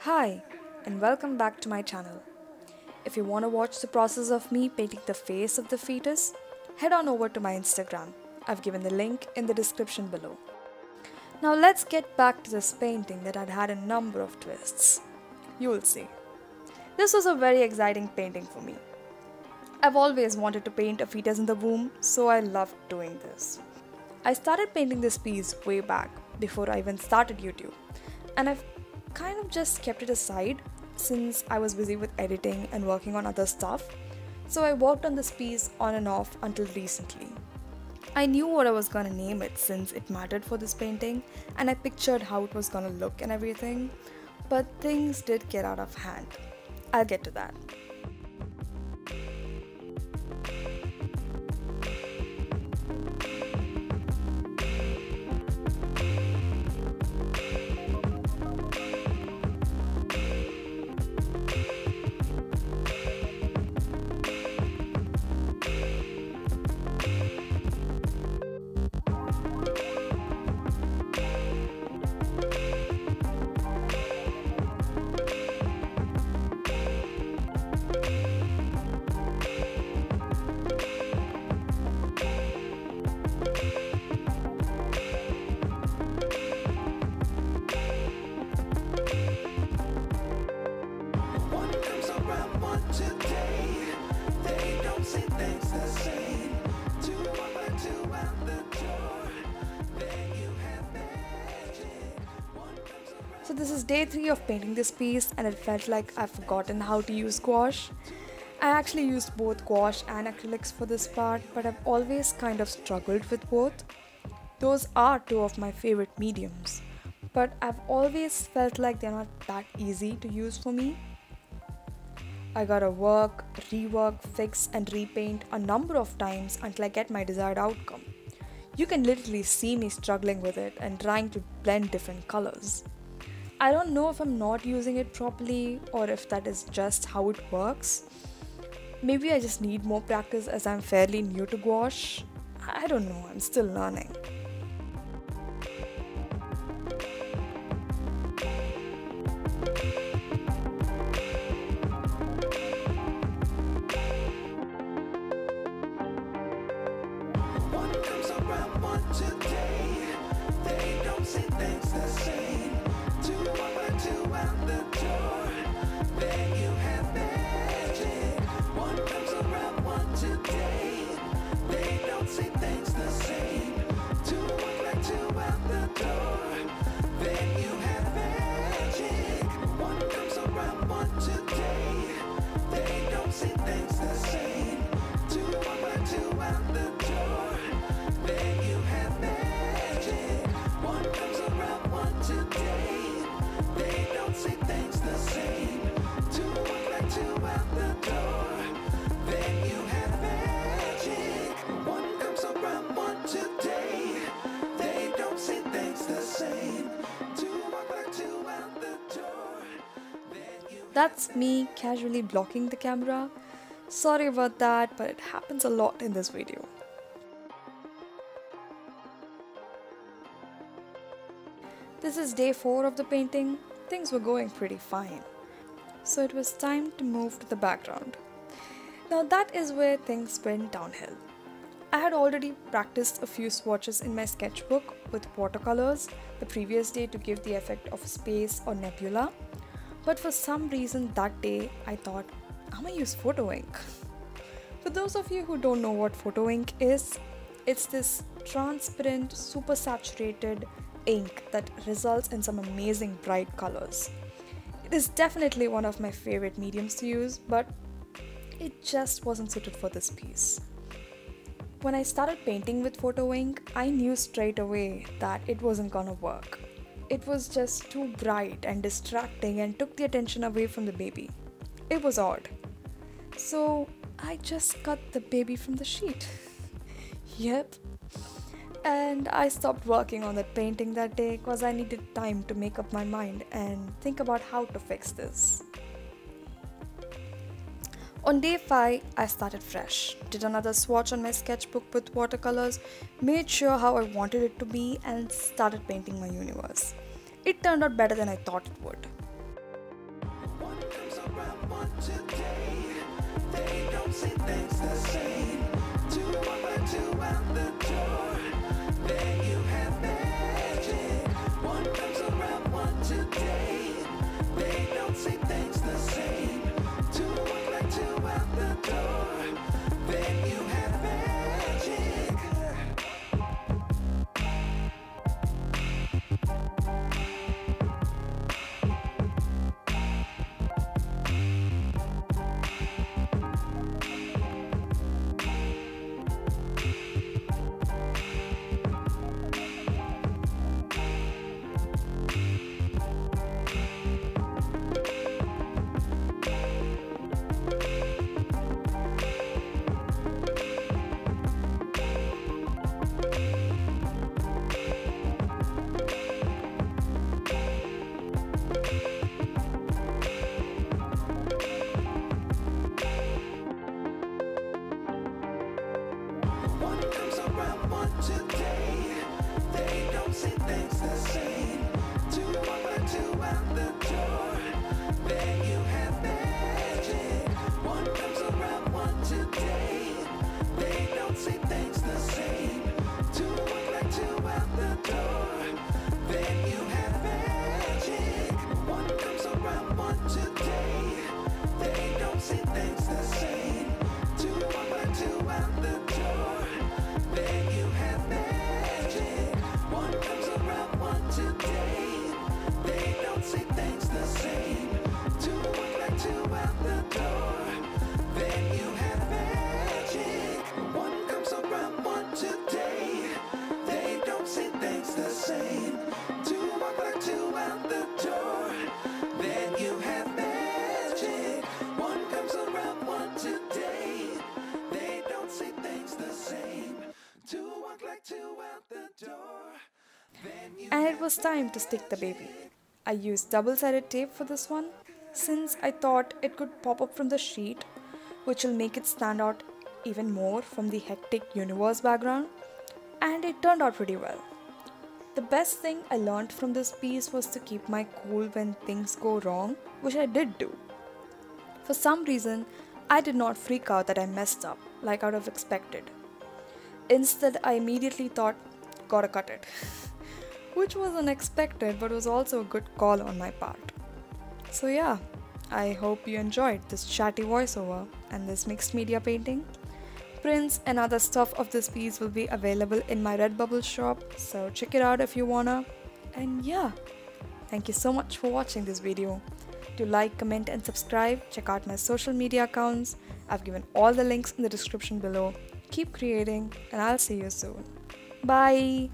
Hi, and welcome back to my channel. If you want to watch the process of me painting the face of the fetus, head on over to my Instagram. I've given the link in the description below. Now let's get back to this painting that had had a number of twists. You'll see. This was a very exciting painting for me. I've always wanted to paint a fetus in the womb, so I loved doing this. I started painting this piece way back, before I even started YouTube, and I've kind of just kept it aside since I was busy with editing and working on other stuff, so I worked on this piece on and off until recently. I knew what I was gonna name it since it mattered for this painting, and I pictured how it was gonna look and everything, but things did get out of hand. I'll get to that. So this is day 3 of painting this piece, and it felt like I've forgotten how to use gouache. I actually used both gouache and acrylics for this part, but I've always kind of struggled with both. Those are two of my favorite mediums, but I've always felt like they're not that easy to use for me. I gotta work, rework, fix and repaint a number of times until I get my desired outcome. You can literally see me struggling with it and trying to blend different colors. I don't know if I'm not using it properly or if that is just how it works. Maybe I just need more practice as I'm fairly new to gouache. I don't know, I'm still learning. That's me casually blocking the camera. Sorry about that, but it happens a lot in this video. This is day 4 of the painting. Things were going pretty fine. So it was time to move to the background. Now that is where things went downhill. I had already practiced a few swatches in my sketchbook with watercolors the previous day to give the effect of space or nebula. But for some reason that day, I thought, I'm gonna use photo ink. For those of you who don't know what photo ink is, it's this transparent, super saturated ink that results in some amazing bright colors. It is definitely one of my favorite mediums to use, but it just wasn't suited for this piece. When I started painting with photo ink, I knew straight away that it wasn't gonna work. It was just too bright and distracting and took the attention away from the baby. It was odd. So I just cut the baby from the sheet. Yep. And I stopped working on that painting that day because I needed time to make up my mind and think about how to fix this. On day 5, I started fresh, did another swatch on my sketchbook with watercolors, made sure how I wanted it to be, and started painting my universe. It turned out better than I thought it would. one today. They don't see things the same. Two walk like two out the door. There you have magic. One comes around one today. They don't see things the same. Two walk like two out the door. Then you have magic. One comes around one today. They don't see things the same. Two walk like two out the door. Then you have magic. One comes around one today. They don't see things the same. Two walk like two out the door. Then you have magic. One comes around one today. They don't see things the same. Two walk like two out the door. Then you have magic. One comes around one today. They don't see things the same. Two walk like two out the door. Then you have magic. One comes around one today. They don't see things the same. Two walk like two out the door. Then you have magic. One comes around one today. They don't see things the same. Two walk like two out the door. Then you And it was time to stick the baby. I used double-sided tape for this one since I thought it could pop up from the sheet, which will make it stand out even more from the hectic universe background, and it turned out pretty well. The best thing I learned from this piece was to keep my cool when things go wrong, which I did do. For some reason, I did not freak out that I messed up like I would have expected. Instead, I immediately thought, gotta cut it. Which was unexpected but was also a good call on my part. So yeah, I hope you enjoyed this chatty voiceover and this mixed media painting. Prints and other stuff of this piece will be available in my Redbubble shop, so check it out if you wanna. And yeah, thank you so much for watching this video. Do like, comment and subscribe. Check out my social media accounts. I've given all the links in the description below. Keep creating and I'll see you soon. Bye!